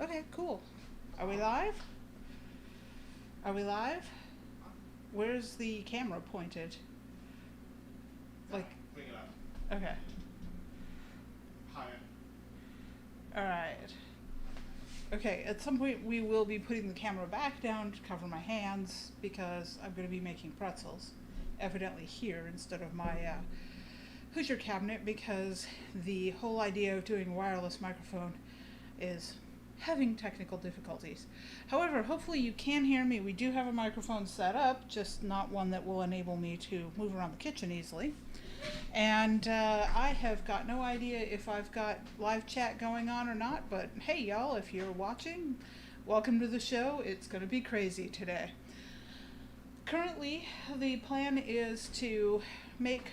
Okay, cool. Are we live? Are we live? Where's the camera pointed? Like, Bring it up. okay. Higher. Alright. Okay, at some point we will be putting the camera back down to cover my hands because I'm going to be making pretzels. Evidently here instead of my Hoosier cabinet, because the whole idea of doing a wireless microphone is having technical difficulties. However, hopefully you can hear me. We do have a microphone set up, just not one that will enable me to move around the kitchen easily. And I have got no idea if I've got live chat going on or not, but hey y'all, if you're watching, welcome to the show. It's going to be crazy today. Currently, the plan is to make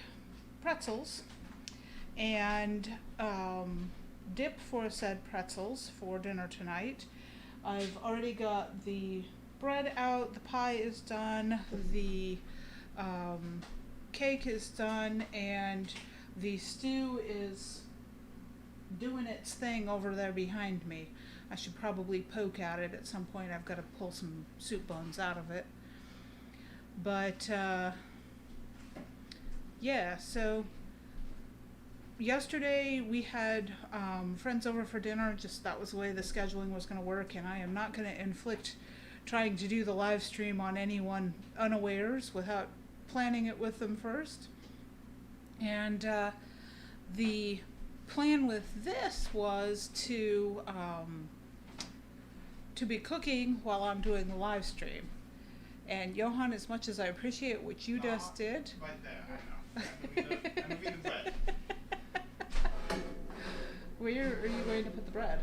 pretzels and dip for said pretzels for dinner tonight. I've already got the bread out, the pie is done, the cake is done, and the stew is doing its thing over there behind me. I should probably poke at it at some point. I've got to pull some soup bones out of it. But yeah, so yesterday we had friends over for dinner. Just that was the way the scheduling was going to work, and I am not going to inflict trying to do the live stream on anyone unawares without planning it with them first. And the plan with this was to be cooking while I'm doing the live stream. And Johan, as much as I appreciate what you just did, Right there, I know. I'm moving the bread. where are you going to put the bread?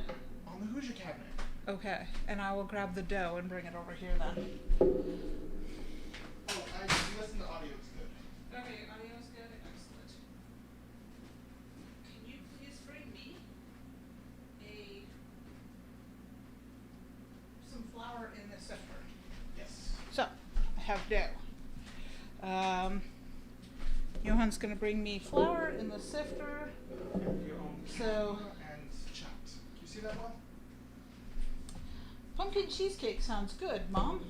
On the Hoosier cabinet. Okay, and I will grab the dough and bring it over here then. Oh, you listen to audio, it's good. Okay, audio's good, excellent. Can you please bring me some flour in the sifter? Yes. So, I have dough. Johan's going to bring me flour in the sifter. Your own So, and chopped. Can you see that one? pumpkin cheesecake sounds good, Mom.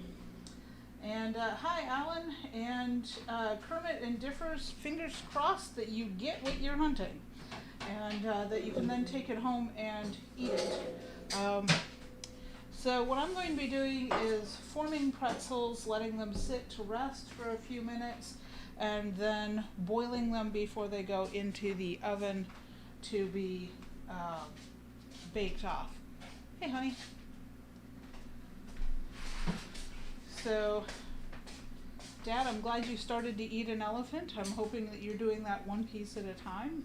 And hi, Alan and Kermit and Differs. Fingers crossed that you get what you're hunting, and that you can then take it home and eat it. So what I'm going to be doing is forming pretzels, letting them sit to rest for a few minutes, and then boiling them before they go into the oven to be baked off. Hey, honey. So, Dad, I'm glad you started to eat an elephant. I'm hoping that you're doing that one piece at a time.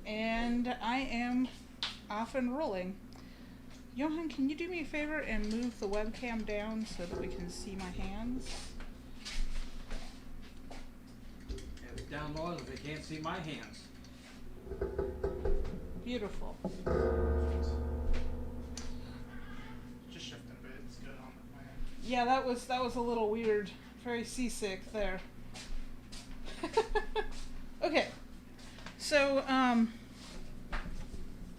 And I am off and rolling. Johan, can you do me a favor and move the webcam down so that we can see my hands? It's down low if they can't see my hands. Beautiful. Just shift it a bit, it's good on the plan. Yeah, that was a little weird. Very seasick there. Okay. So,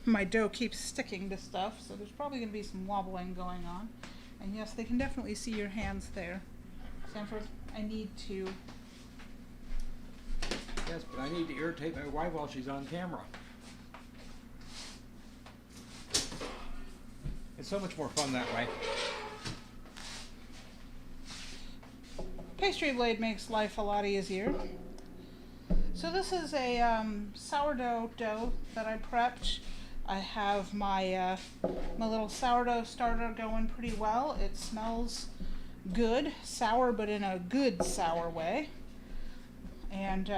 my dough keeps sticking to stuff, so there's probably going to be some wobbling going on. And yes, they can definitely see your hands there. Sanford, I need to... Yes, but I need to irritate my wife while she's on camera. It's so much more fun that way. Pastry blade makes life a lot easier. So this is a sourdough dough that I prepped. I have my my little sourdough starter going pretty well. It smells good, sour, but in a good sour way. And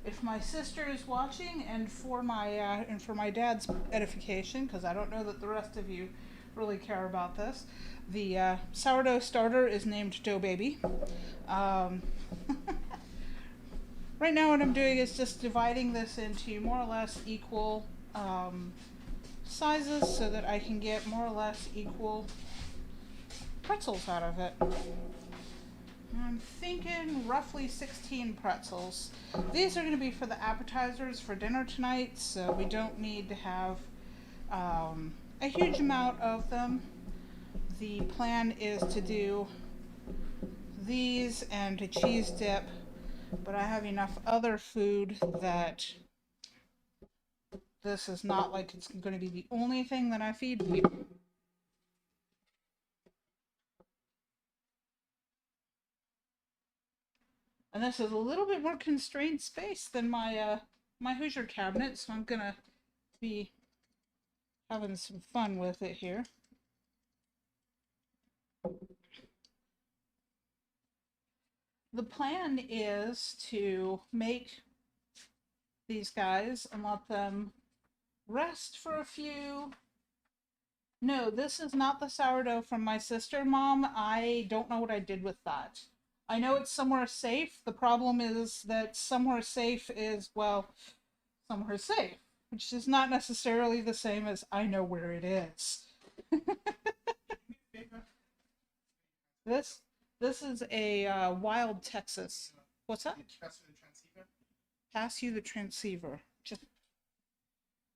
if my sister is watching, and for my dad's edification, because I don't know that the rest of you really care about this, the sourdough starter is named Dough Baby. Right now what I'm doing is just dividing this into more or less equal sizes so that I can get more or less equal pretzels out of it. I'm thinking roughly 16 pretzels. These are going to be for the appetizers for dinner tonight, so we don't need to have a huge amount of them. The plan is to do these and a cheese dip, but I have enough other food that this is not like it's going to be the only thing that I feed people. And this is a little bit more constrained space than my Hoosier cabinet, so I'm gonna be having some fun with it here. The plan is to make these guys and let them rest for a few. No, this is not the sourdough from my sister, Mom. I don't know what I did with that. I know it's somewhere safe. The problem is that somewhere safe is, well, somewhere safe, which is not necessarily the same as I know where it is. This is a wild Texas. What's that? Pass you the transceiver. Just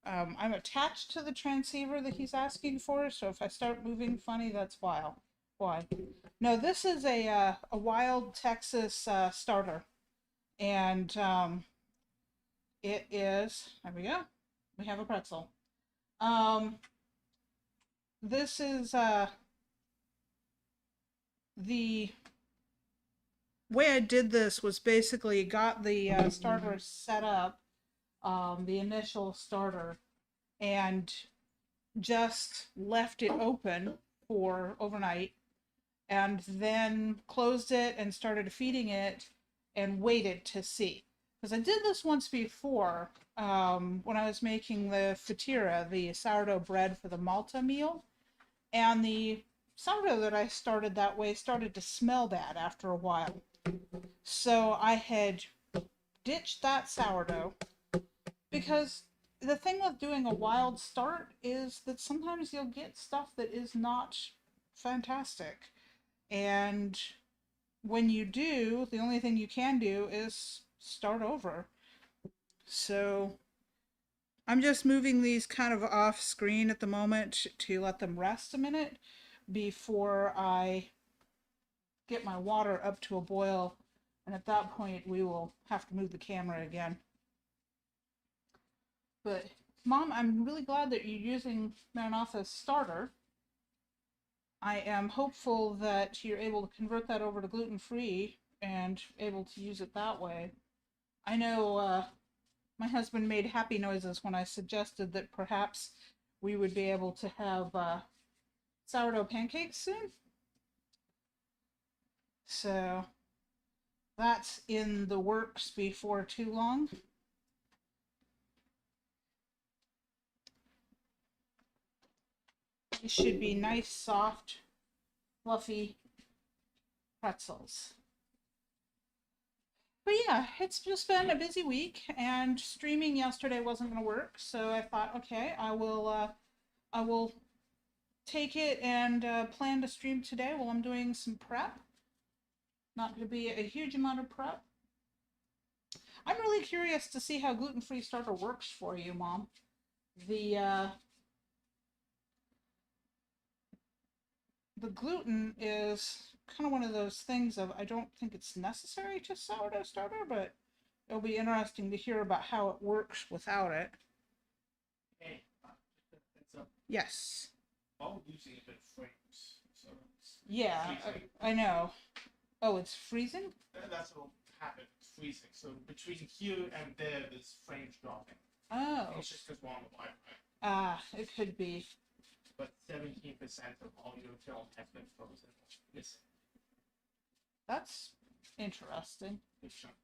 I'm attached to the transceiver that he's asking for, so if I start moving funny, that's why. No, this is a wild Texas starter, and it is. There we go. We have a pretzel. This is the way I did this was basically got the starter set up, the initial starter, and just left it open for overnight, and then closed it and started feeding it and waited to see. Because I did this once before when I was making the fatira, the sourdough bread for the Malta meal, and the sourdough that I started that way started to smell bad after a while. So I had ditched that sourdough because the thing with doing a wild start is that sometimes you'll get stuff that is not fantastic. And when you do, the only thing you can do is start over. So I'm just moving these kind of off screen at the moment to let them rest a minute before I get my water up to a boil. And at that point, we will have to move the camera again. But Mom, I'm really glad that you're using Maranatha's starter. I am hopeful that you're able to convert that over to gluten-free and able to use it that way. I know my husband made happy noises when I suggested that perhaps we would be able to have sourdough pancakes soon. So that's in the works before too long. These should be nice, soft, fluffy pretzels. But yeah, it's just been a busy week, and streaming yesterday wasn't going to work, so I thought, okay, I will take it and plan to stream today while I'm doing some prep. Not going to be a huge amount of prep. I'm really curious to see how gluten-free starter works for you, Mom. The gluten is kind of one of those things of I don't think it's necessary to sourdough starter, but it'll be interesting to hear about how it works without it. Hey, just a heads up. Yes. I'm using a bit of frames, so it's Yeah, I know. Oh, it's freezing? That's what happened. It's freezing. So between here and there's frames dropping. Oh. It's just because we're on the Wi-Fi. Ah, it could be. But 17% of all your film has been frozen. Yes. That's interesting. Good chunk.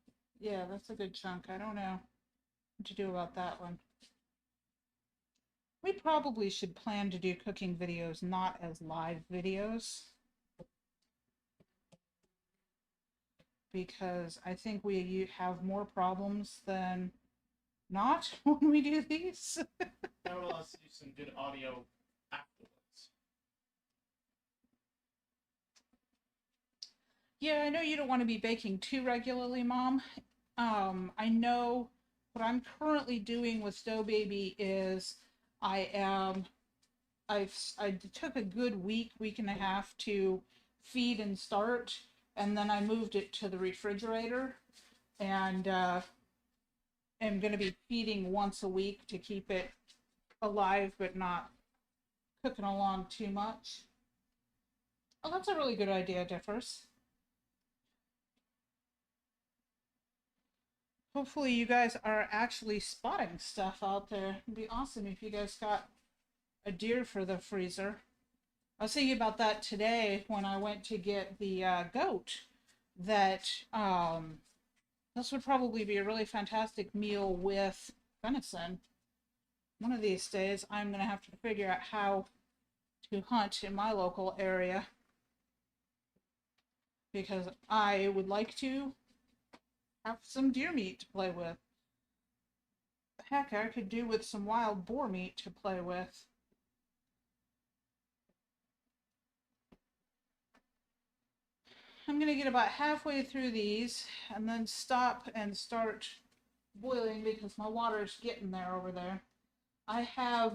Yeah, that's a good chunk. I don't know what to do about that one. We probably should plan to do cooking videos not as live videos, because I think we have more problems than not when we do these. That will also do some good audio afterwards. Yeah, I know you don't want to be baking too regularly, Mom. I know what I'm currently doing with Dough Baby is I am I took a good week and a half to feed and start, and then I moved it to the refrigerator, and am going to be feeding once a week to keep it alive but not cooking along too much. Oh, that's a really good idea, Differs. Hopefully you guys are actually spotting stuff out there. It'd be awesome if you guys got a deer for the freezer. I was thinking about that today when I went to get the goat. That this would probably be a really fantastic meal with venison. One of these days, I'm gonna have to figure out how to hunt in my local area because I would like to have some deer meat to play with. Heck, I could do with some wild boar meat to play with. I'm gonna get about halfway through these and then stop and start boiling because my water's getting there over there. I have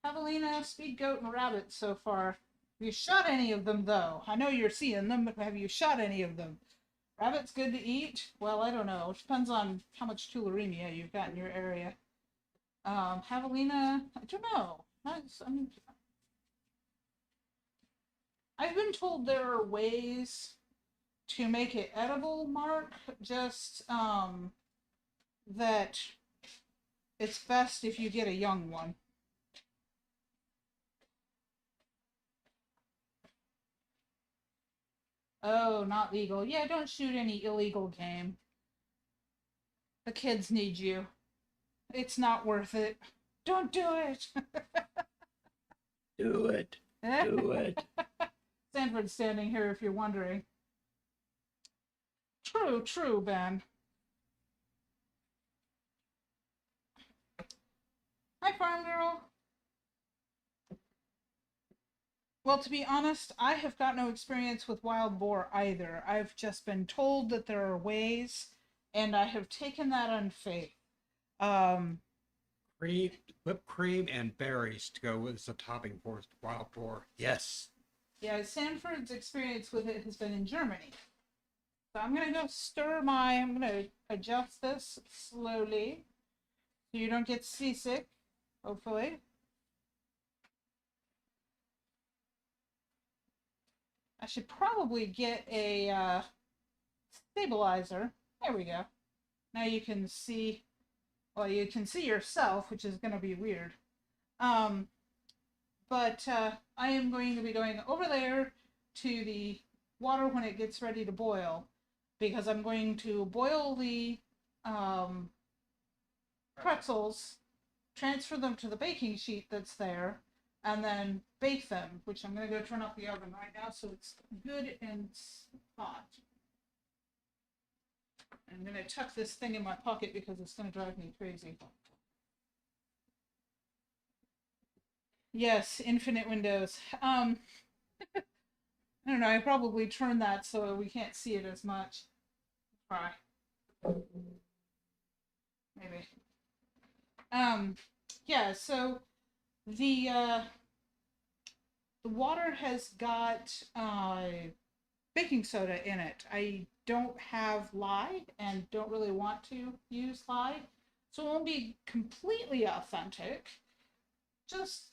javelina, speed goat, and rabbit so far. Have you shot any of them though? I know you're seeing them, but have you shot any of them? Rabbit's good to eat? Well, I don't know. It depends on how much tularemia you've got in your area. Javelina, I don't know. I've been told there are ways to make it edible, Mark. Just that it's best if you get a young one. Oh, not legal. Yeah, don't shoot any illegal game. The kids need you. It's not worth it. Don't do it. Do it. Do it. Sanford's standing here if you're wondering. True, true, Ben. Hi, Farm Girl. Well, to be honest, I have got no experience with wild boar either. I've just been told that there are ways, and I have taken that on faith. Um, Cream, whipped cream, and berries to go with the topping for wild boar. Yes. yeah, Sanford's experience with it has been in Germany. So I'm gonna go I'm gonna adjust this slowly so you don't get seasick, hopefully. I should probably get a stabilizer. There we go. Now you can see, well, you can see yourself, which is gonna be weird. But I am going to be going over there to the water when it gets ready to boil because I'm going to boil the pretzels, transfer them to the baking sheet that's there, and then bake them, which I'm going to go turn up the oven right now so it's good and hot. I'm going to tuck this thing in my pocket because it's going to drive me crazy. Yes, infinite windows. I don't know, I probably turned that so we can't see it as much. Try. Maybe. Yeah, so the water has got baking soda in it. I don't have lye and don't really want to use lye, so it won't be completely authentic. Just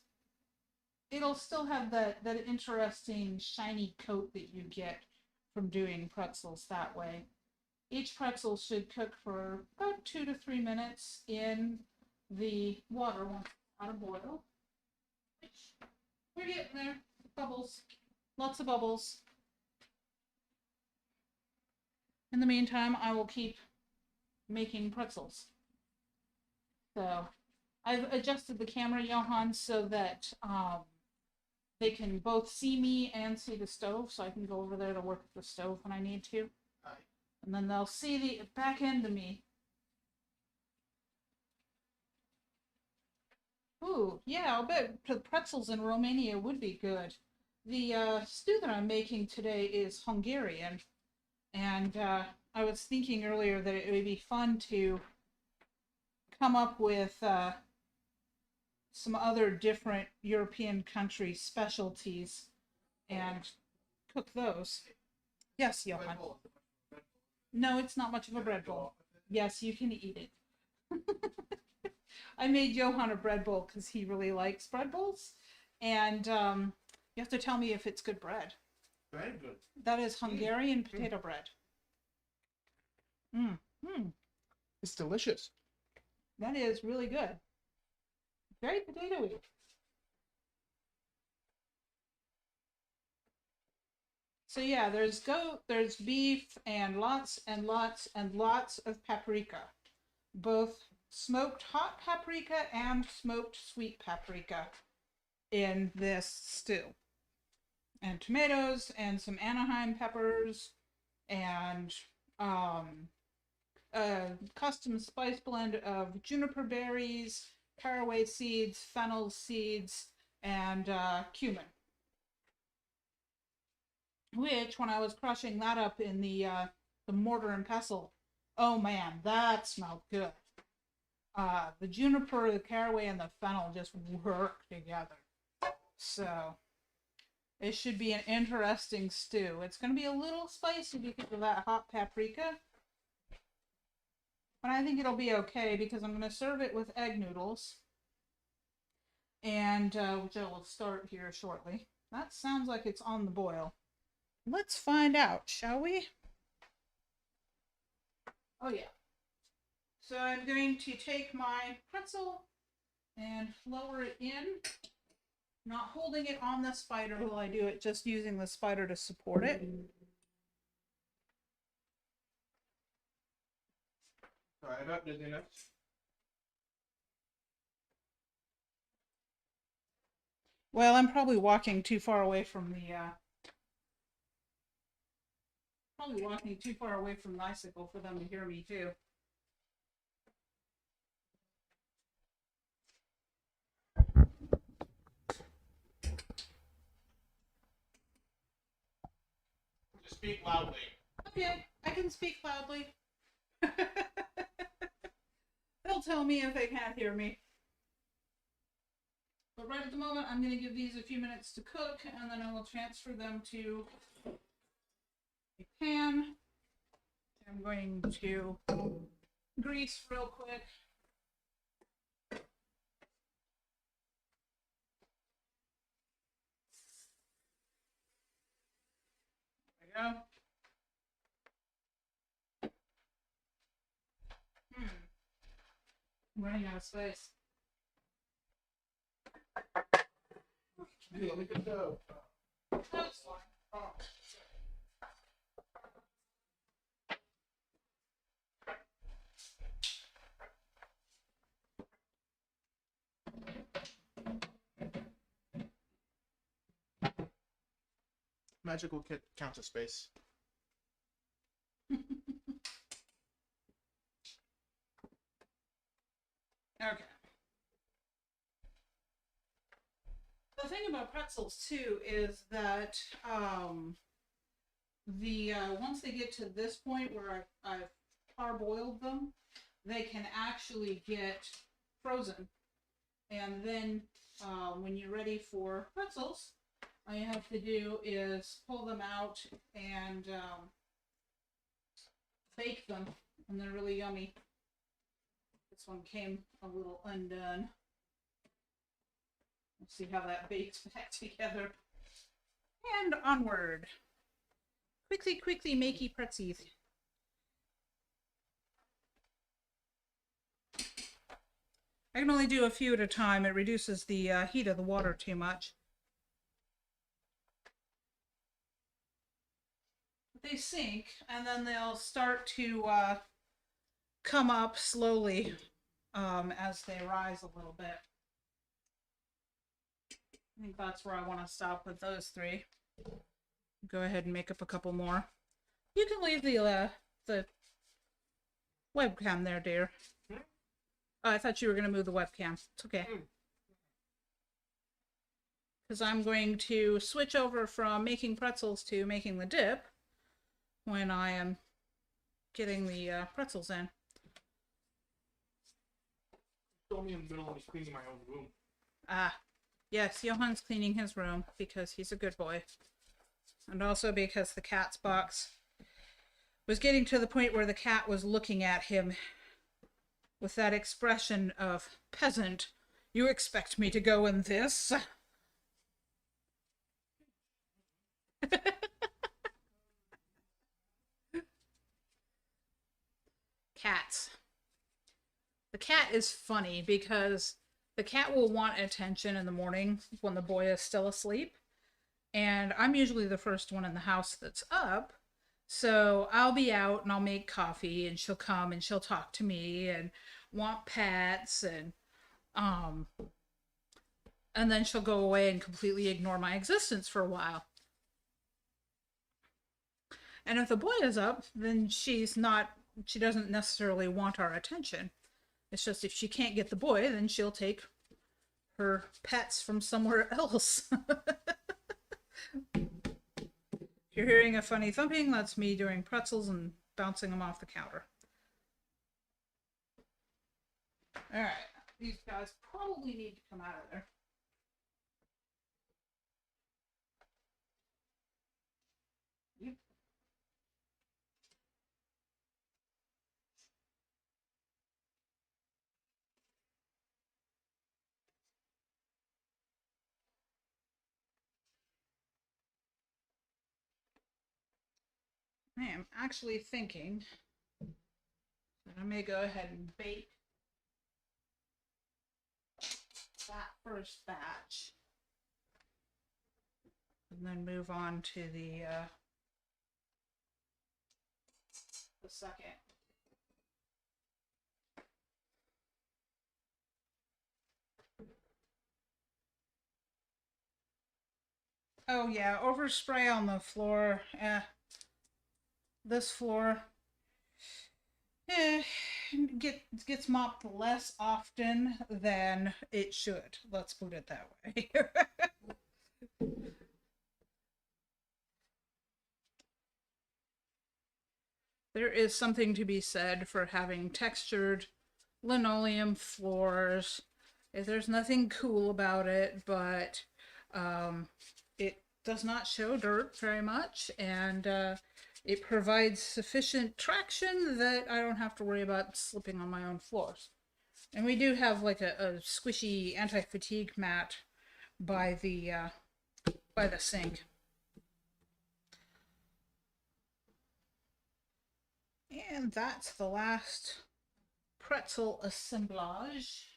it'll still have that interesting shiny coat that you get from doing pretzels that way. Each pretzel should cook for about 2 to 3 minutes in the water once it's out of boil. Which we're getting there. Bubbles. Lots of bubbles. In the meantime, I will keep making pretzels. So I've adjusted the camera, Johan, so that they can both see me and see the stove, so I can go over there to work at the stove when I need to. Aye. And then they'll see the back end of me. Ooh, yeah, I'll bet the pretzels in Romania would be good. The stew that I'm making today is Hungarian, and I was thinking earlier that it would be fun to come up with some other different European country specialties and cook those. Yes, Johan. No, it's not much of a bread bowl. Yes, you can eat it. I made Johan a bread bowl because he really likes bread bowls, and you have to tell me if it's good bread. Very good. That is Hungarian potato bread. It's delicious. That is really good. Very potatoey. So yeah, there's goat, there's beef, and lots and lots and lots of paprika. Both smoked hot paprika and smoked sweet paprika in this stew. And tomatoes and some Anaheim peppers and a custom spice blend of juniper berries, caraway seeds, fennel seeds, and cumin. Which, when I was crushing that up in the mortar and pestle, oh man, that smelled good. The juniper, the caraway, and the fennel just work together. So it should be an interesting stew. It's going to be a little spicy because of that hot paprika. But I think it'll be okay because I'm going to serve it with egg noodles. And which I will start here shortly. That sounds like it's on the boil. Let's find out, shall we? Oh yeah. So I'm going to take my pretzel and lower it in. Not holding it on the spider while I do it, just using the spider to support it. Sorry about dizziness. Well, I'm probably walking too far away from the bicycle for them to hear me too. Just speak loudly. Okay, I can speak loudly. They'll tell me if they can't hear me. But right at the moment, I'm going to give these a few minutes to cook, and then I will transfer them to a pan. I'm going to grease real quick. There we go. I'm running out of space. Yeah, look at the. That's fine. Oh. Magical counts of space. Okay. The thing about pretzels too is that once they get to this point where I've parboiled them, they can actually get frozen, and then when you're ready for pretzels, all you have to do is pull them out and bake them, and they're really yummy. This one came a little undone. Let's see how that bakes back together. And onward. Quickly, quickly, makey pretzies. I can only do a few at a time. It reduces the heat of the water too much. They sink, and then they'll start to come up slowly as they rise a little bit. I think that's where I want to stop with those three. Go ahead and make up a couple more. You can leave the webcam there, dear. Oh, I thought you were going to move the webcam. It's okay. because I'm going to switch over from making pretzels to making the dip when I am getting the pretzels in. Told me in the middle of cleaning my own room. Ah, yes, Johan's cleaning his room because he's a good boy. And also because the cat's box was getting to the point where the cat was looking at him with that expression of, "Peasant, you expect me to go in this?" Cats. The cat is funny because the cat will want attention in the morning when the boy is still asleep. And I'm usually the first one in the house that's up. So I'll be out and I'll make coffee and she'll come and she'll talk to me and want pets and then she'll go away and completely ignore my existence for a while. And if the boy is up, then she doesn't necessarily want our attention. It's just if she can't get the boy, then she'll take her pets from somewhere else. If you're hearing a funny thumping, that's me doing pretzels and bouncing them off the counter. Alright, these guys probably need to come out of there. Yep. I am actually thinking that I may go ahead and bake that first batch and then move on to the second. Oh yeah, overspray on the floor. This floor gets mopped less often than it should. Let's put it that way. There is something to be said for having textured linoleum floors. There's nothing cool about it, but it does not show dirt very much, and it provides sufficient traction that I don't have to worry about slipping on my own floors. And we do have like a squishy anti-fatigue mat by the sink. And that's the last pretzel assemblage.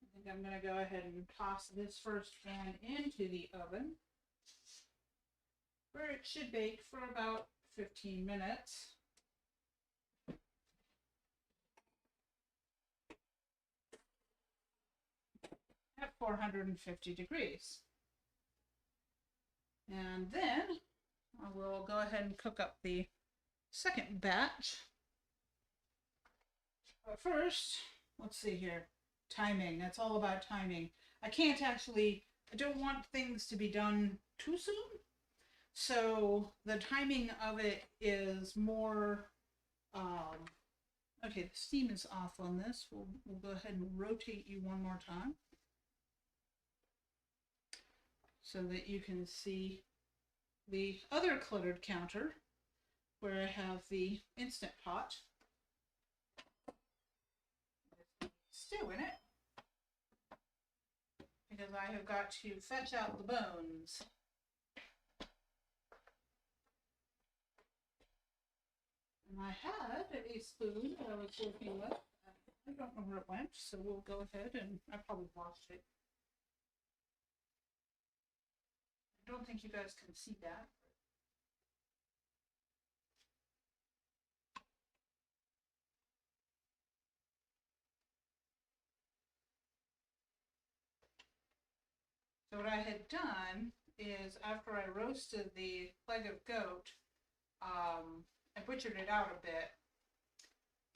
I think I'm going to go ahead and toss this first pan into the oven, where it should bake for about 15 minutes. At 450 degrees. And then I will go ahead and cook up the second batch. But first, let's see here. Timing. That's all about timing. I don't want things to be done too soon. So the timing of it is more, okay, the steam is off on this. We'll go ahead and rotate you one more time, so that you can see the other cluttered counter where I have the Instant Pot with stew in it, because I have got to fetch out the bones. And I had a spoon that I was working with. I don't know where it went, so we'll go ahead and I probably washed it. I don't think you guys can see that. So what I had done is, after I roasted the leg of goat, I butchered it out a bit,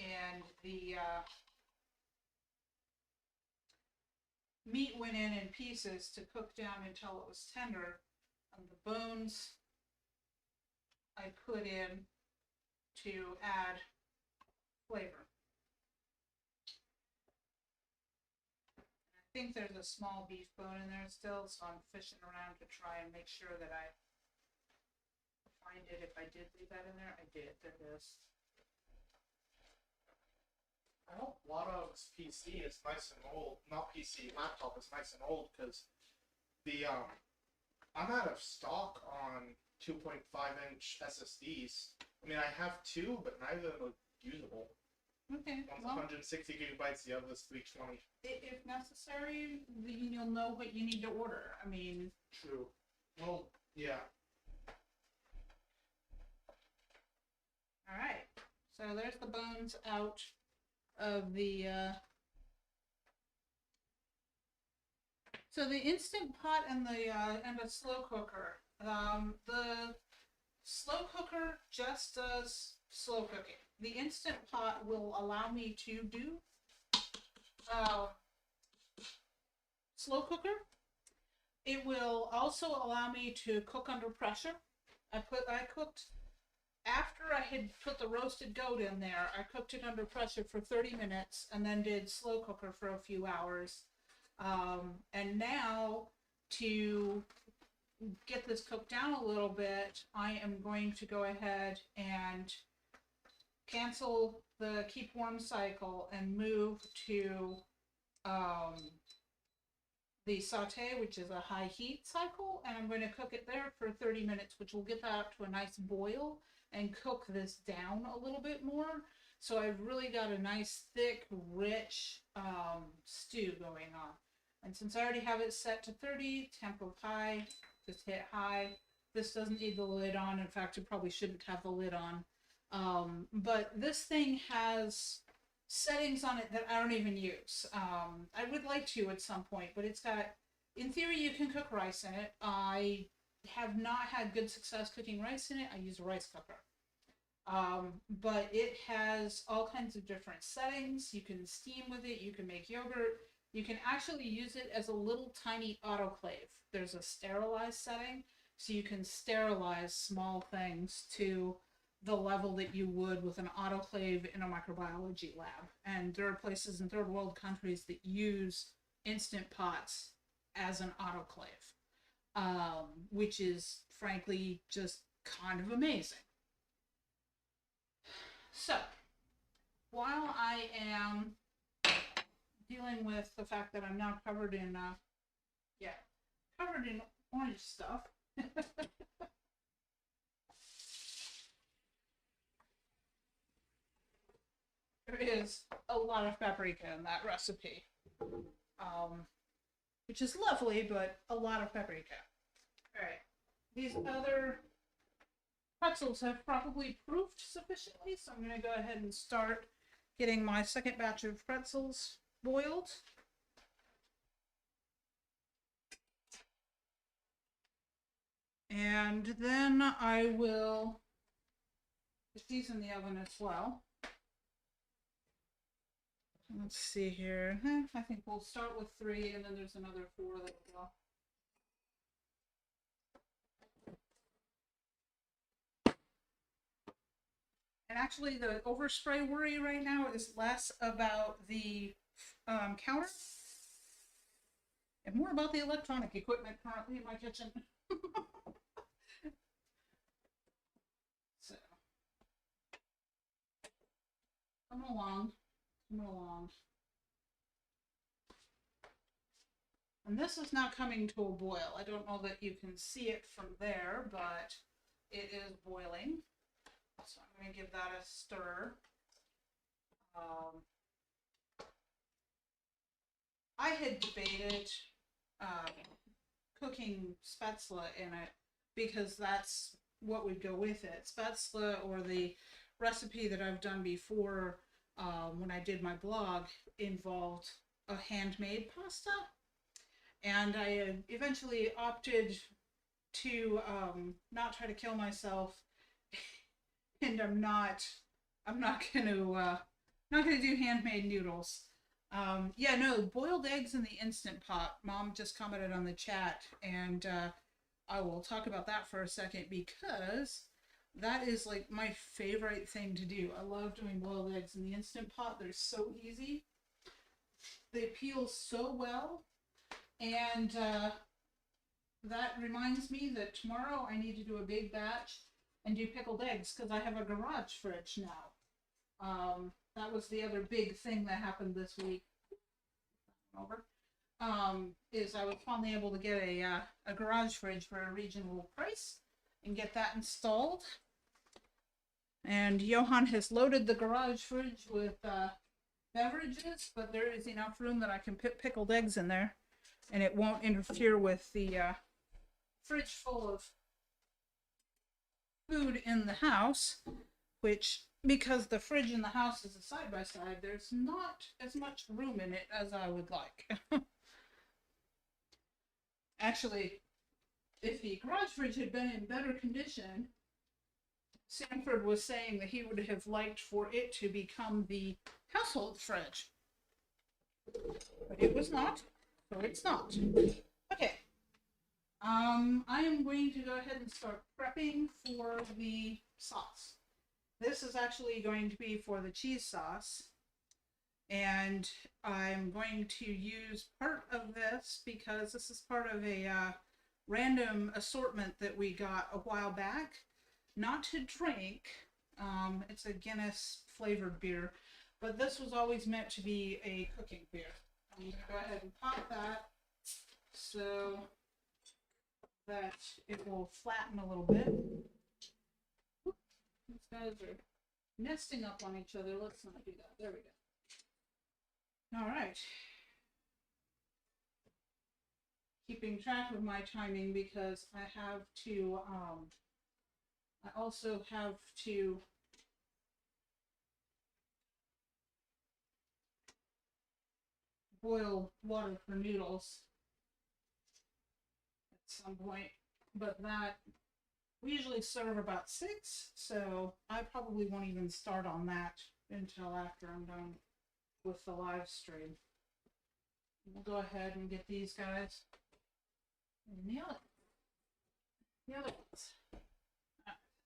and the meat went in pieces to cook down until it was tender, and the bones I put in to add flavor. I think there's a small beef bone in there still, so I'm fishing around to try and make sure that I find it. If I did leave that in there, I did. There it is. I hope Lotto's PC is nice and old. Not PC, laptop is nice and old because the I'm out of stock on 2.5-inch SSDs. I mean, I have two, but neither of them are usable. Okay. One's Well, 160 gigabytes, the other's 320. if necessary, you'll know what you need to order. I mean, True. Well, yeah. all right. So there's the bones out of the. So the Instant Pot and the slow cooker. The slow cooker just does slow cooking. The Instant Pot will allow me to do slow cooker. It will also allow me to cook under pressure. I cooked after I had put the roasted goat in there. I cooked it under pressure for 30 minutes and then did slow cooker for a few hours. And now to get this cooked down a little bit, I am going to go ahead and cancel the keep warm cycle and move to the saute, which is a high heat cycle, and I'm going to cook it there for 30 minutes, which will get that up to a nice boil and cook this down a little bit more. So I've really got a nice thick, rich stew going on. And since I already have it set to 30, tempo high, just hit high. This doesn't need the lid on. In fact, it probably shouldn't have the lid on. But this thing has settings on it that I don't even use. I would like to at some point, but it's got, in theory, you can cook rice in it. I have not had good success cooking rice in it. I use a rice cooker. But it has all kinds of different settings. You can steam with it. You can make yogurt. You can actually use it as a little tiny autoclave. There's a sterilize setting, so you can sterilize small things to the level that you would with an autoclave in a microbiology lab. And there are places in third world countries that use Instant Pots as an autoclave, which is frankly just kind of amazing. So, while I am dealing with the fact that I'm now covered in orange stuff. There is a lot of paprika in that recipe, which is lovely, but a lot of paprika. All right, these other pretzels have probably proofed sufficiently, so I'm going to go ahead and start getting my second batch of pretzels boiled. And then I will put these in the oven as well. Let's see here. I think we'll start with 3, and then there's another 4 that will go. And actually, the overspray worry right now is less about the counter and more about the electronic equipment currently in my kitchen. So, coming along. And this is now coming to a boil. I don't know that you can see it from there, but it is boiling. So I'm going to give that a stir. I had debated cooking spätzle in it because that's what would go with it. Spätzle, or the recipe that I've done before when I did my blog, involved a handmade pasta. And I eventually opted to not try to kill myself, and I'm not gonna do handmade noodles. Yeah, no, boiled eggs in the Instant Pot. Mom just commented on the chat, and I will talk about that for a second because that is like my favorite thing to do. I love doing boiled eggs in the Instant Pot. They're so easy. They peel so well, and that reminds me that tomorrow I need to do a big batch and do pickled eggs because I have a garage fridge now. That was the other big thing that happened this week. Over. Is I was finally able to get a garage fridge for a reasonable price and get that installed. And Johan has loaded the garage fridge with beverages, but there is enough room that I can put pickled eggs in there, and it won't interfere with the fridge full of food in the house, which, because the fridge in the house is a side-by-side, there's not as much room in it as I would like. Actually, if the garage fridge had been in better condition, Sanford was saying that he would have liked for it to become the household fridge. But it was not, so it's not. Okay. I am going to go ahead and start prepping for the sauce. This is actually going to be for the cheese sauce. And I'm going to use part of this because this is part of a random assortment that we got a while back. Not to drink. It's a Guinness flavored beer. But this was always meant to be a cooking beer. I'm going to go ahead and pop that so that it will flatten a little bit. These guys are nesting up on each other. Let's not do that. There we go. All right. Keeping track of my timing because I have to, I also have to boil water for noodles at some point, but that we usually serve about 6, so I probably won't even start on that until after I'm done with the live stream. We'll go ahead and get these guys and the other ones.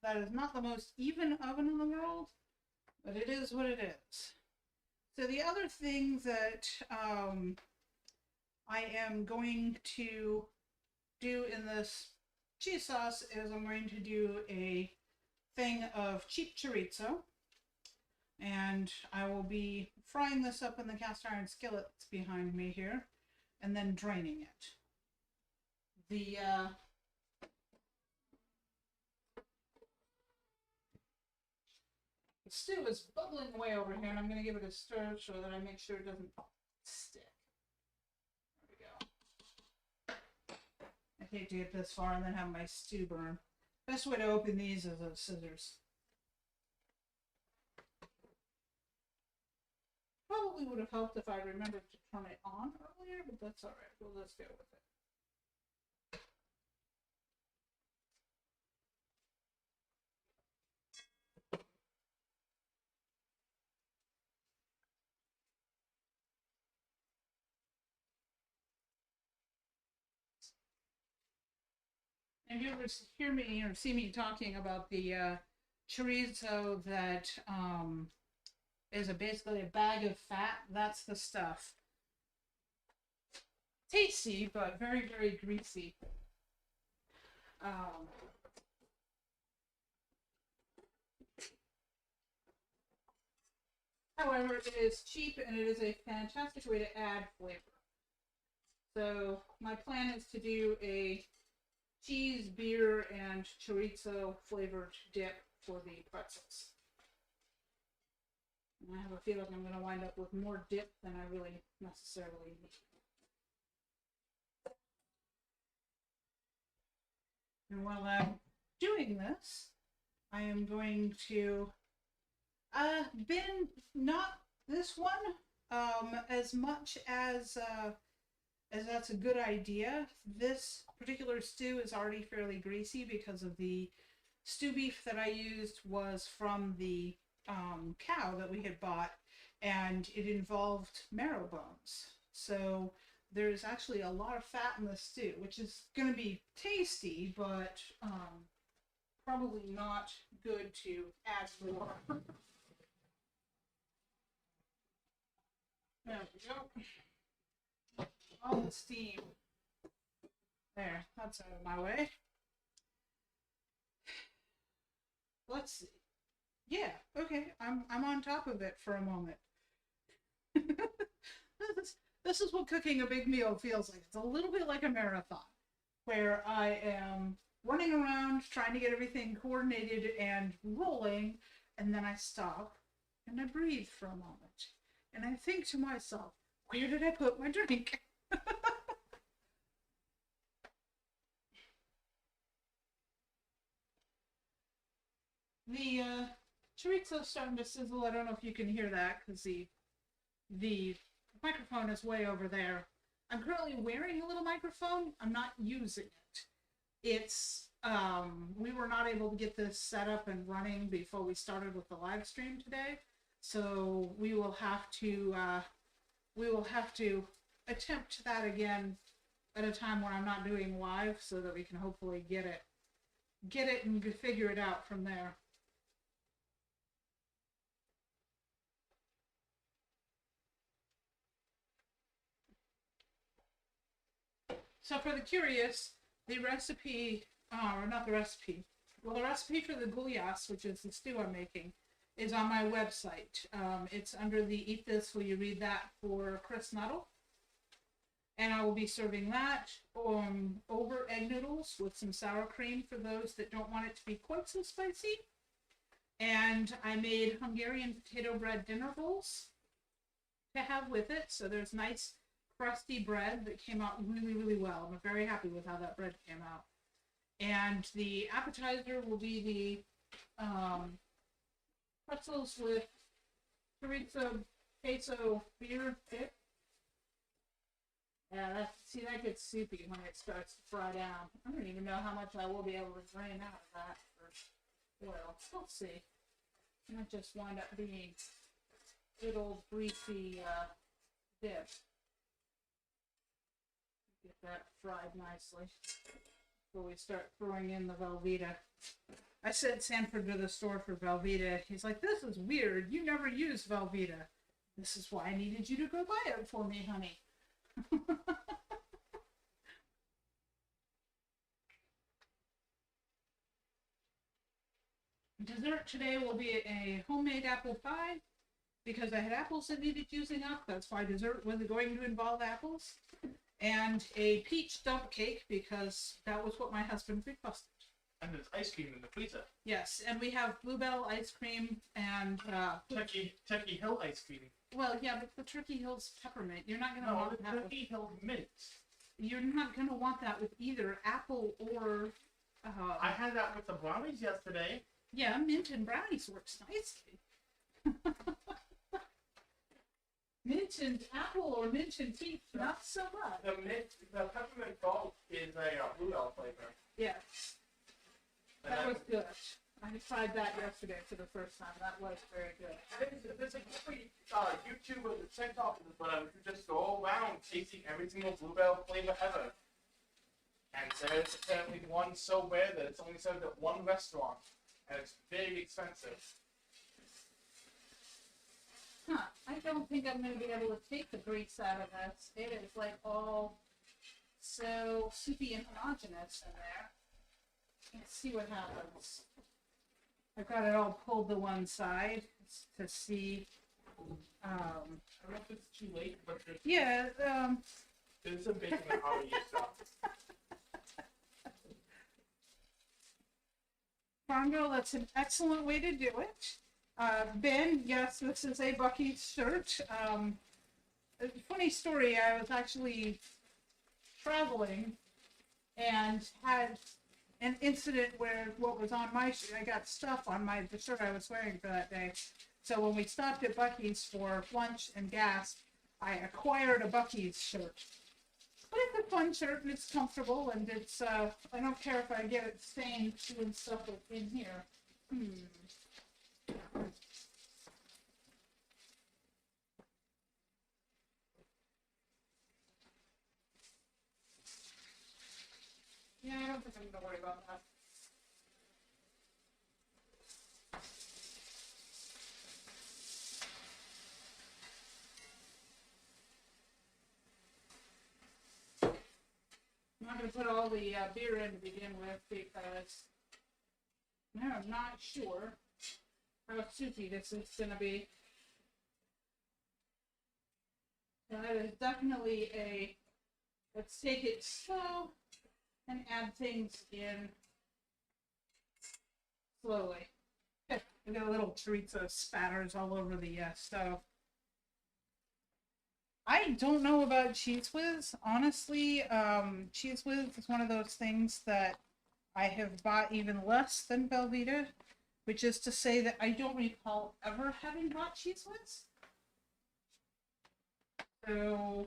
That is not the most even oven in the world, but it is what it is. So the other thing that I am going to do in this cheese sauce is I'm going to do a thing of cheap chorizo, and I will be frying this up in the cast iron skillet that's behind me here and then draining it. The stew is bubbling away over here, and I'm going to give it a stir so that I make sure it doesn't stick. I hate to get this far and then have my stew burn. Best way to open these is with scissors. Probably would have helped if I remembered to turn it on earlier, but that's alright. We'll just go with it. If you ever hear me or see me talking about the chorizo that is basically a bag of fat, that's the stuff. Tasty, but very, very greasy. However, it is cheap and it is a fantastic way to add flavor. So my plan is to do a cheese, beer, and chorizo flavored dip for the pretzels. And I have a feeling I'm going to wind up with more dip than I really necessarily need. And while I'm doing this, I am going to not this one as much as that's a good idea. This particular stew is already fairly greasy because of the stew beef that I used was from the cow that we had bought, and it involved marrow bones. So there's actually a lot of fat in the stew, which is going to be tasty, but probably not good to add more. There we go. All the steam. There, that's out of my way. Let's see. Yeah, okay, I'm on top of it for a moment. this is what cooking a big meal feels like. It's a little bit like a marathon, where I am running around trying to get everything coordinated and rolling, and then I stop and I breathe for a moment. And I think to myself, where did I put my drink? The chorizo's starting to sizzle. I don't know if you can hear that because the microphone is way over there. I'm currently wearing a little microphone. I'm not using it. It's we were not able to get this set up and running before we started with the live stream today, so we will have to attempt that again at a time when I'm not doing live, so that we can hopefully get it and figure it out from there. So for the curious, the recipe, or not the recipe, well, the recipe for the goulias, which is the stew I'm making, is on my website. It's under the Eat This, Will You Read That for Chris Nuttall. And I will be serving that over egg noodles with some sour cream for those that don't want it to be quite so spicy. And I made Hungarian potato bread dinner bowls to have with it. So there's nice crusty bread that came out really, really well. I'm very happy with how that bread came out. And the appetizer will be the pretzels with chorizo queso beer dip. Yeah, that gets soupy when it starts to fry down. I don't even know how much I will be able to drain out of that for oil. We'll see. It might just wind up being a good old greasy dip. Get that fried nicely before we start throwing in the Velveeta. I sent Sanford to the store for Velveeta. He's like, this is weird. You never use Velveeta. This is why I needed you to go buy it for me, honey. Dessert today will be a homemade apple pie because I had apples that needed using up. That's why dessert was going to involve apples. And a peach dump cake because that was what my husband requested. And there's ice cream in the freezer. Yes, and we have Bluebell ice cream and Turkey Hill ice cream. Well, yeah, but the Turkey Hill's peppermint. You're not gonna want that. Turkey Hill mint. You're not gonna want that with either apple or. I had that with the brownies yesterday. Yeah, mint and brownies works nicely. Mint and apple or mint and peach, not so much. The peppermint gold is a Bluebell flavor. Yeah, that was good. I tried that yesterday for the first time. That was very good. There's a great YouTube or the TikTok whatever. You just go around tasting every single Bluebell flavor ever. And there's apparently one so rare that it's only served at one restaurant. And it's very expensive. Huh. I don't think I'm going to be able to take the grease out of this. It is like all so soupy and homogeneous in there. Let's see what happens. I've got it all pulled to one side to see. I don't know if it's too late, but Yeah. there's some bacon and already stuff. Farmville, that's an excellent way to do it. Ben, yes, this is a Bucky's shirt. A funny story, I was actually traveling and had an incident where what was on my shirt, I got stuff on the shirt I was wearing for that day. So when we stopped at Bucky's for lunch and gas, I acquired a Bucky's shirt. But it's a fun shirt and it's comfortable and it's, I don't care if I get it stained doing stuff in here. don't think I'm gonna worry about that. I'm not going to put all the beer in to begin with because now I'm not sure how soupy this is going to be. That is definitely a let's take it slow and add things in slowly. I got a little chorizo spatters all over the stove. I don't know about Cheese Whiz. Honestly, Cheese Whiz is one of those things that I have bought even less than Velveeta, which is to say that I don't recall ever having bought Cheese Whiz. So,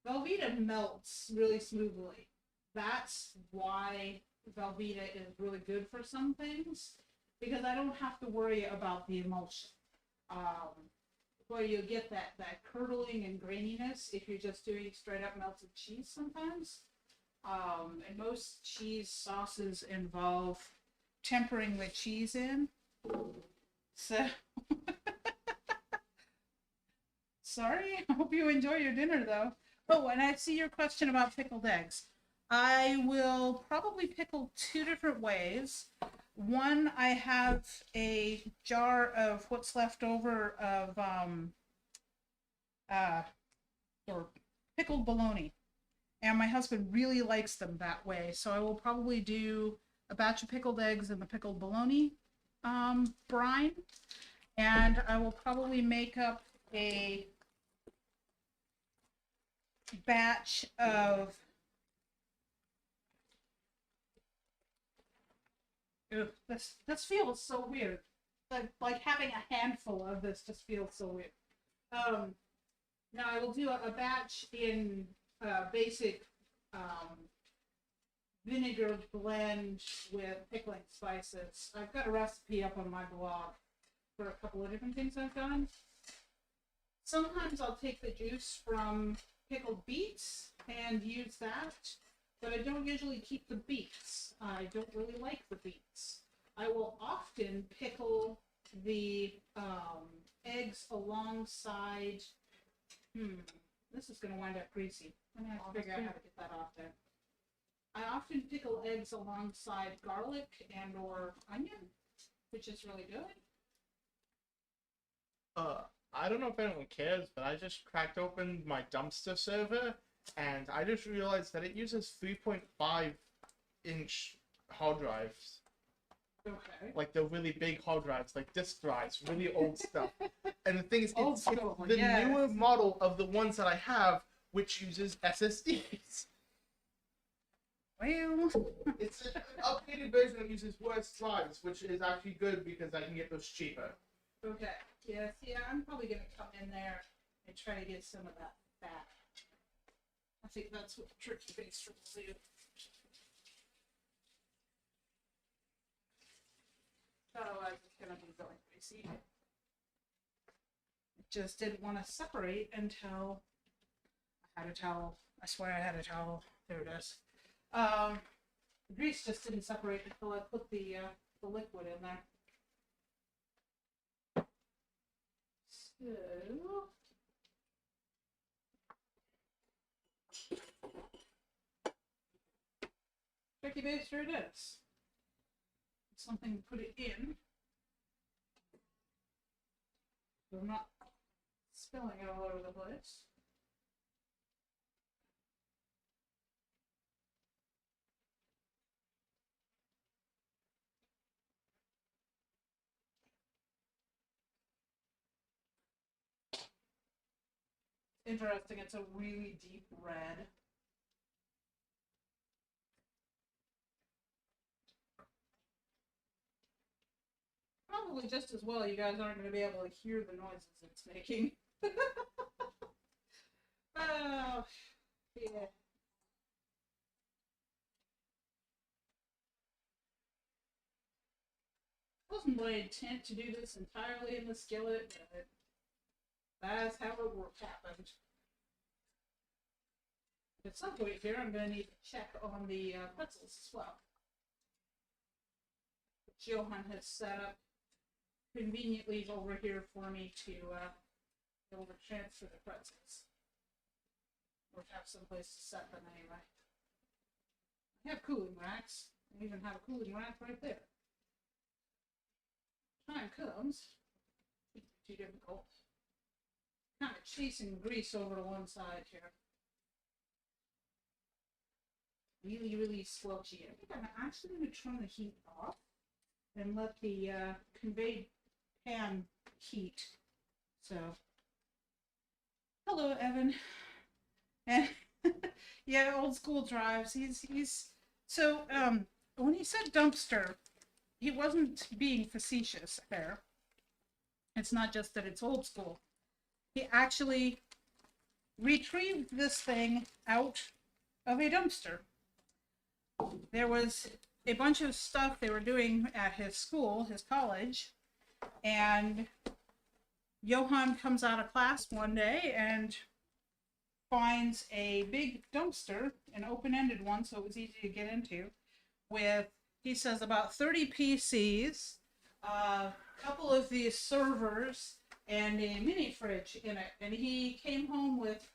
Velveeta melts really smoothly. That's why Velveeta is really good for some things, because I don't have to worry about the emulsion. Where you get that curdling and graininess if you're just doing straight up melted cheese sometimes. And most cheese sauces involve tempering the cheese in. So, sorry, I hope you enjoy your dinner though. Oh, and I see your question about pickled eggs. I will probably pickle two different ways. One, I have a jar of what's left over of or pickled bologna, and my husband really likes them that way. So I will probably do a batch of pickled eggs and the pickled bologna brine, and I will probably make up a batch of this feels so weird. Like having a handful of this just feels so weird. Now I will do a batch in basic vinegar blend with pickling spices. I've got a recipe up on my blog for a couple of different things I've done. Sometimes I'll take the juice from pickled beets and use that, but I don't usually keep the beets. I don't really like the beets. I will often pickle the eggs alongside. This is going to wind up greasy. I'm going to have to figure out how to get that off there. I often pickle eggs alongside garlic and or onion, which is really good. I don't know if anyone cares, but I just cracked open my dumpster server, and I just realized that it uses 3.5-inch hard drives. Okay. Like the really big hard drives, like disk drives, really old stuff. And the thing is, Old it's school, the yes. newer model of the ones that I have, which uses SSDs. Well, It's an updated version that uses worse drives, which is actually good because I can get those cheaper. okay. Yes, yeah, I'm probably going to come in there and try to get some of that fat. I think that's what the turkey baster will do. Otherwise, it's going to be going crazy. Just didn't want to separate until I had a towel. I swear I had a towel. There it is. The grease just didn't separate until I put the liquid in there. So, turkey baster it is. Something to put it in. So I'm not spilling it all over the place. Interesting, it's a really deep red. Probably just as well you guys aren't going to be able to hear the noises it's making. Oh, yeah. Wasn't my intent to do this entirely in the skillet, but that's how it happened. At some point here, I'm going to need to check on the pretzels as well. Which Johan has set up conveniently over here for me to be able to transfer the pretzels. Or have some place to set them anyway. I have cooling racks. I even have a cooling rack right there. Time comes. Too difficult. Kind of chasing grease over to one side here. Really, really squelchy. I think I'm actually going to turn the heat off and let the conveyed pan heat. So, hello, Evan. And yeah, old school drives. He's so when he said dumpster, he wasn't being facetious there. It's not just that it's old school. He actually retrieved this thing out of a dumpster. There was a bunch of stuff they were doing at his school, his college, and Johan comes out of class one day and finds a big dumpster, an open-ended one, so it was easy to get into, with, he says, about 30 PCs, a couple of these servers, and a mini fridge in it. And he came home with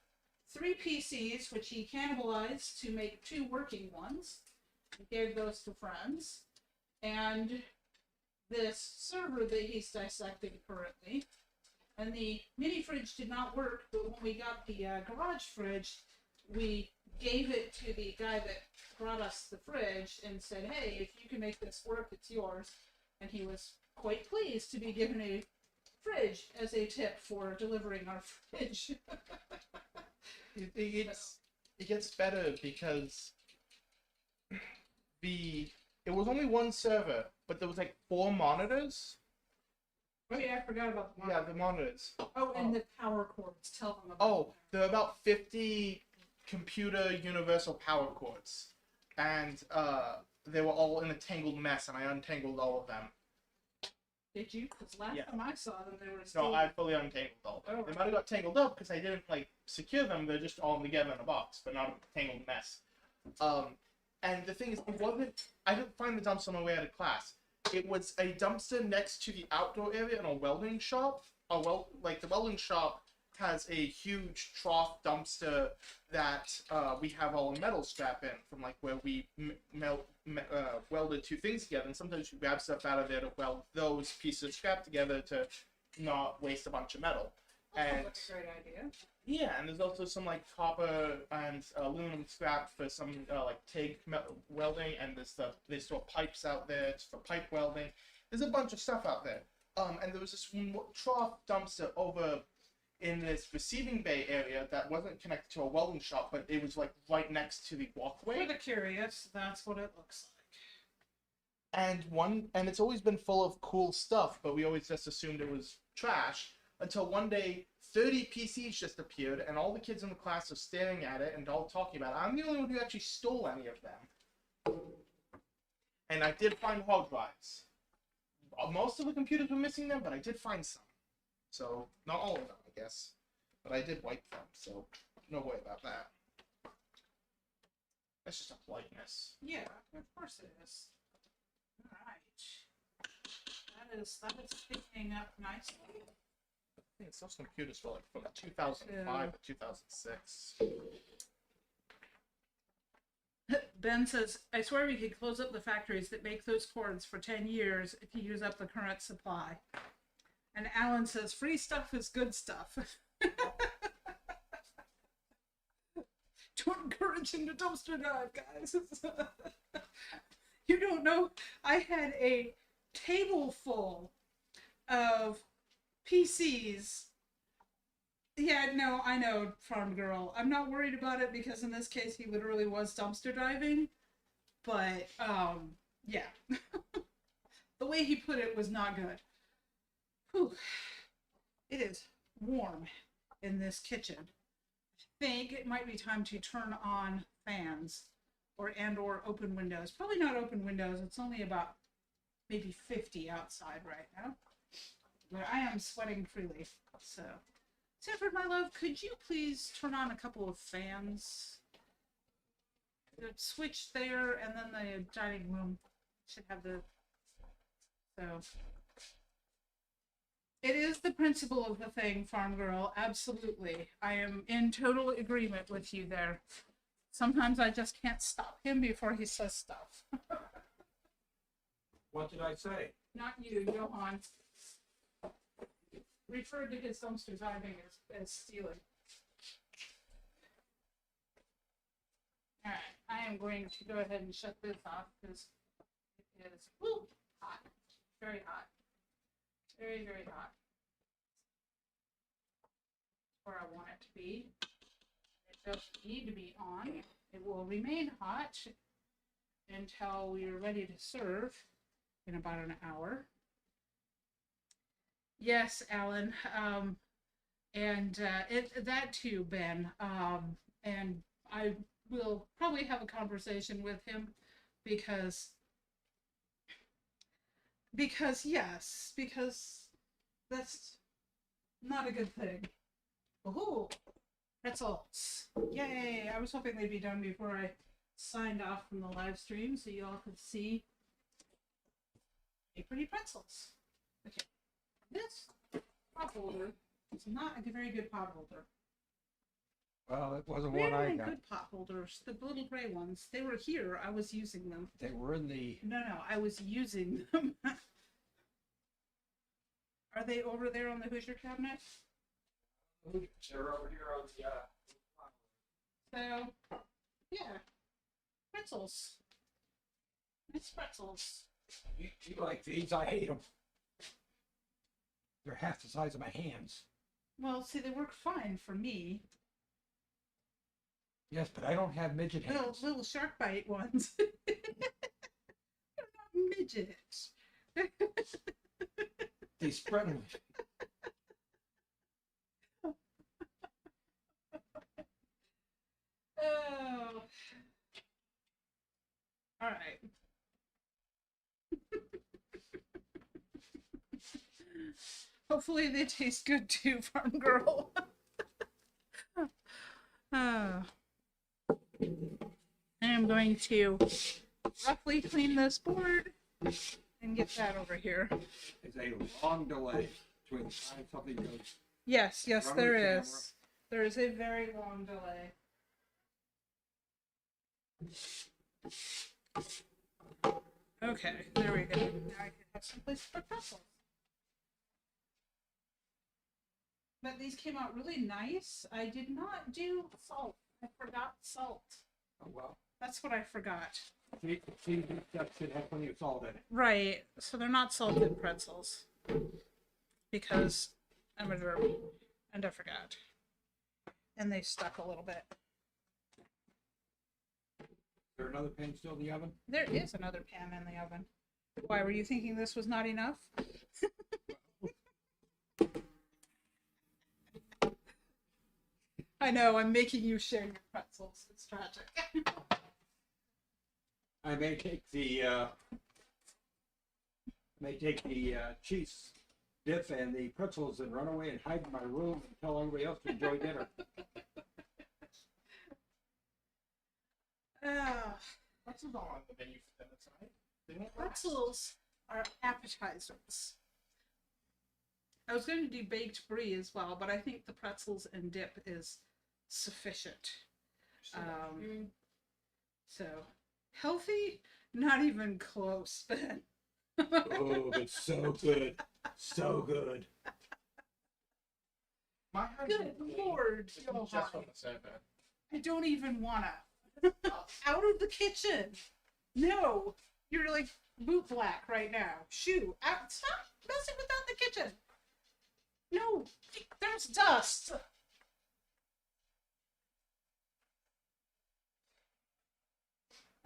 3 PCs, which he cannibalized to make 2 working ones. He gave those to friends. And this server that he's dissecting currently. And the mini fridge did not work, but when we got the garage fridge, we gave it to the guy that brought us the fridge and said, hey, if you can make this work, it's yours. And he was quite pleased to be given a fridge as a tip for delivering our fridge. It gets better because it was only one server, but there was like 4 monitors. Oh yeah, I forgot about the Yeah, the monitors. Oh, and the power cords. Tell them about Oh, there are about 50 computer universal power cords. And they were all in a tangled mess, and I untangled all of them. Did you? Because last Yeah. time I saw them, they were still... No, I fully untangled all of them. Oh, They might have got tangled up because I didn't like secure them. They're just all together in a box, but not a tangled mess. And the thing is, it wasn't. I didn't find the dumpster on my way out of class. It was a dumpster next to the outdoor area in a welding shop. The welding shop has a huge trough dumpster that we have all metal scrap in from like where we welded 2 things together. And sometimes we grab stuff out of there to weld those pieces of scrap together to not waste a bunch of metal. That was a great idea. Yeah, and there's also some like copper and aluminum scrap for some like TIG welding, and they store pipes out there for pipe welding. There's a bunch of stuff out there. And there was this trough dumpster over in this receiving bay area that wasn't connected to a welding shop, but it was like right next to the walkway. For the curious, that's what it looks like. And it's always been full of cool stuff, but we always just assumed it was trash until one day 30 PCs just appeared, and all the kids in the class are staring at it and all talking about it. I'm the only one who actually stole any of them. And I did find hard drives. Most of the computers were missing them, but I did find some. So, not all of them, I guess. But I did wipe them, so no worry about that. That's just a politeness. Yeah, of course it is. Alright. That is picking up nicely. I think those computers were like from 2005 to 2006. Ben says, I swear we could close up the factories that make those cords for 10 years if you use up the current supply. And Alan says, free stuff is good stuff. Don't encourage him to dumpster dive, guys. You don't know, I had a table full of PCs. Yeah, no, I know, Farm Girl. I'm not worried about it because in this case he literally was dumpster diving. But, yeah. The way he put it was not good. Whew. It is warm in this kitchen. I think it might be time to turn on fans or open windows. Probably not open windows. It's only about maybe 50 outside right now. But I am sweating freely, so. Sanford, my love, could you please turn on a couple of fans? switch there, and then the dining room should have the. So. It is the principle of the thing, farm girl. Absolutely. I am in total agreement with you there. Sometimes I just can't stop him before he says stuff. What did I say? Not you, Johan. Referred to his dumpster diving as stealing. Alright, I am going to go ahead and shut this off because it is hot. Very hot. Very, very hot. Where I want it to be. It doesn't need to be on. It will remain hot until we are ready to serve in about an hour. Yes, Alan. And that too, Ben. And I will probably have a conversation with him because that's not a good thing. Ooh, pretzels. Yay! I was hoping they'd be done before I signed off from the live stream so you all could see pretty pretzels. Okay. This pot holder is not a very good pot holder. Well, it wasn't Where one are I my got. good pot holders? The little gray ones. They were here. I was using them. They were in the. No, I was using them. Are they over there on the Hoosier cabinet? They're over here on the. So, yeah. Pretzels. Nice pretzels. You like these? I hate them. They're half the size of my hands. Well, see, they work fine for me. Yes, but I don't have midget hands. Little shark bite ones. They're not midgets. They spread them. Oh. All right. Hopefully they taste good too, farm girl. I am going to roughly clean this board and get that over here. There's a long delay between the time something goes. Yes, Run the there camera. is. There is a very long delay. Okay, there we go. Now I can have some place to put pretzels. But these came out really nice. I did not do salt. I forgot salt. Oh well. That's what I forgot. See, that should have plenty of salt in it. Right. So they're not salted pretzels. Because I'm a derby. And I forgot. And they stuck a little bit. Is there another pan still in the oven? There is another pan in the oven. Why, were you thinking this was not enough? I know, I'm making you share your pretzels. It's tragic. I may take the cheese dip and the pretzels and run away and hide in my room and tell everybody else to enjoy dinner. Pretzels are on the menu for dinner tonight. They won't last. Pretzels are appetizers. I was going to do baked brie as well, but I think the pretzels and dip is sufficient. So, healthy? Not even close, Ben. Oh, but so good. So good. My hands Good are clean. Lord, Just Johan. from the sofa. I don't even wanna. Out of the kitchen. No. You're like boot black right now. Shoo. Out. Stop messing with that in the kitchen. No. There's dust.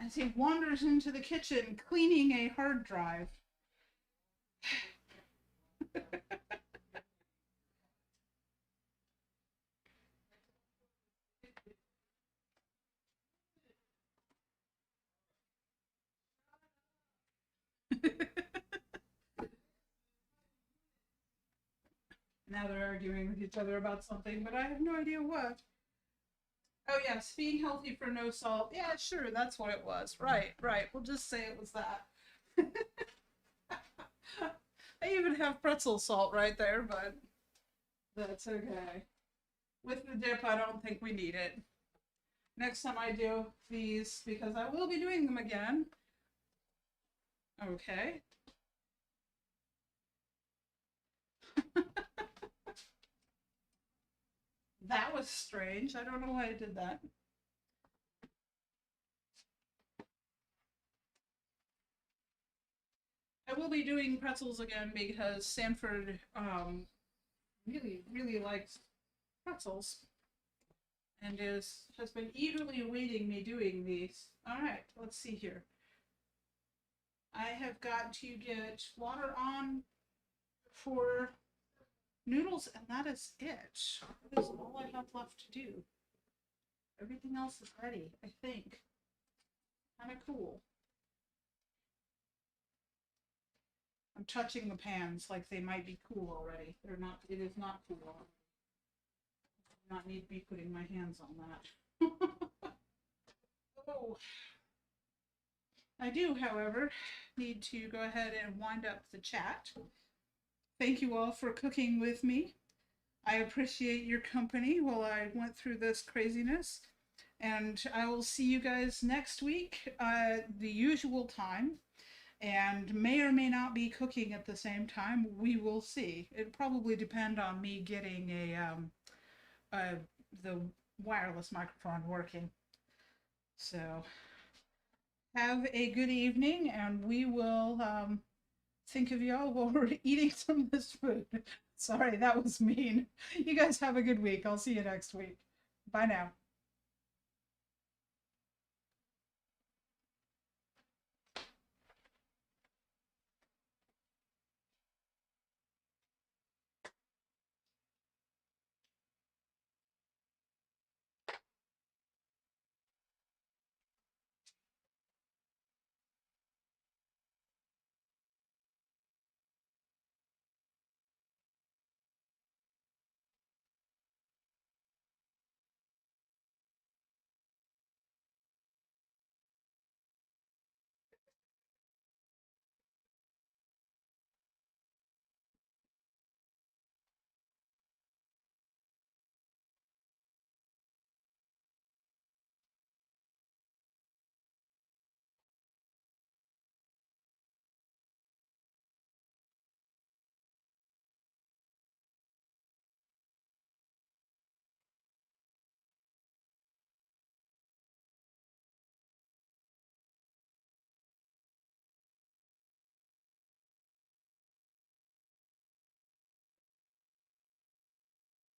As he wanders into the kitchen, cleaning a hard drive. Now they're arguing with each other about something, but I have no idea what. Oh yes, being healthy for no salt. Yeah, sure, that's what it was. Right, right. We'll just say it was that. I even have pretzel salt right there, but that's okay. With the dip, I don't think we need it. Next time I do these, because I will be doing them again. Okay. That was strange. I don't know why I did that. I will be doing pretzels again because Sanford really likes pretzels and has been eagerly awaiting me doing these. All right, let's see here. I have got to get water on for noodles, and that is it. That is all I have left to do. Everything else is ready, I think. Kind of cool. I'm touching the pans like they might be cool already. They're not. It is not cool. I do not need to be putting my hands on that. Oh. I do, however, need to go ahead and wind up the chat. Thank you all for cooking with me. I appreciate your company while I went through this craziness. And I will see you guys next week at the usual time. And may or may not be cooking at the same time. We will see. It probably depend on me getting the wireless microphone working. So have a good evening, and we will think of y'all while we're eating some of this food. Sorry, that was mean. You guys have a good week. I'll see you next week. Bye now.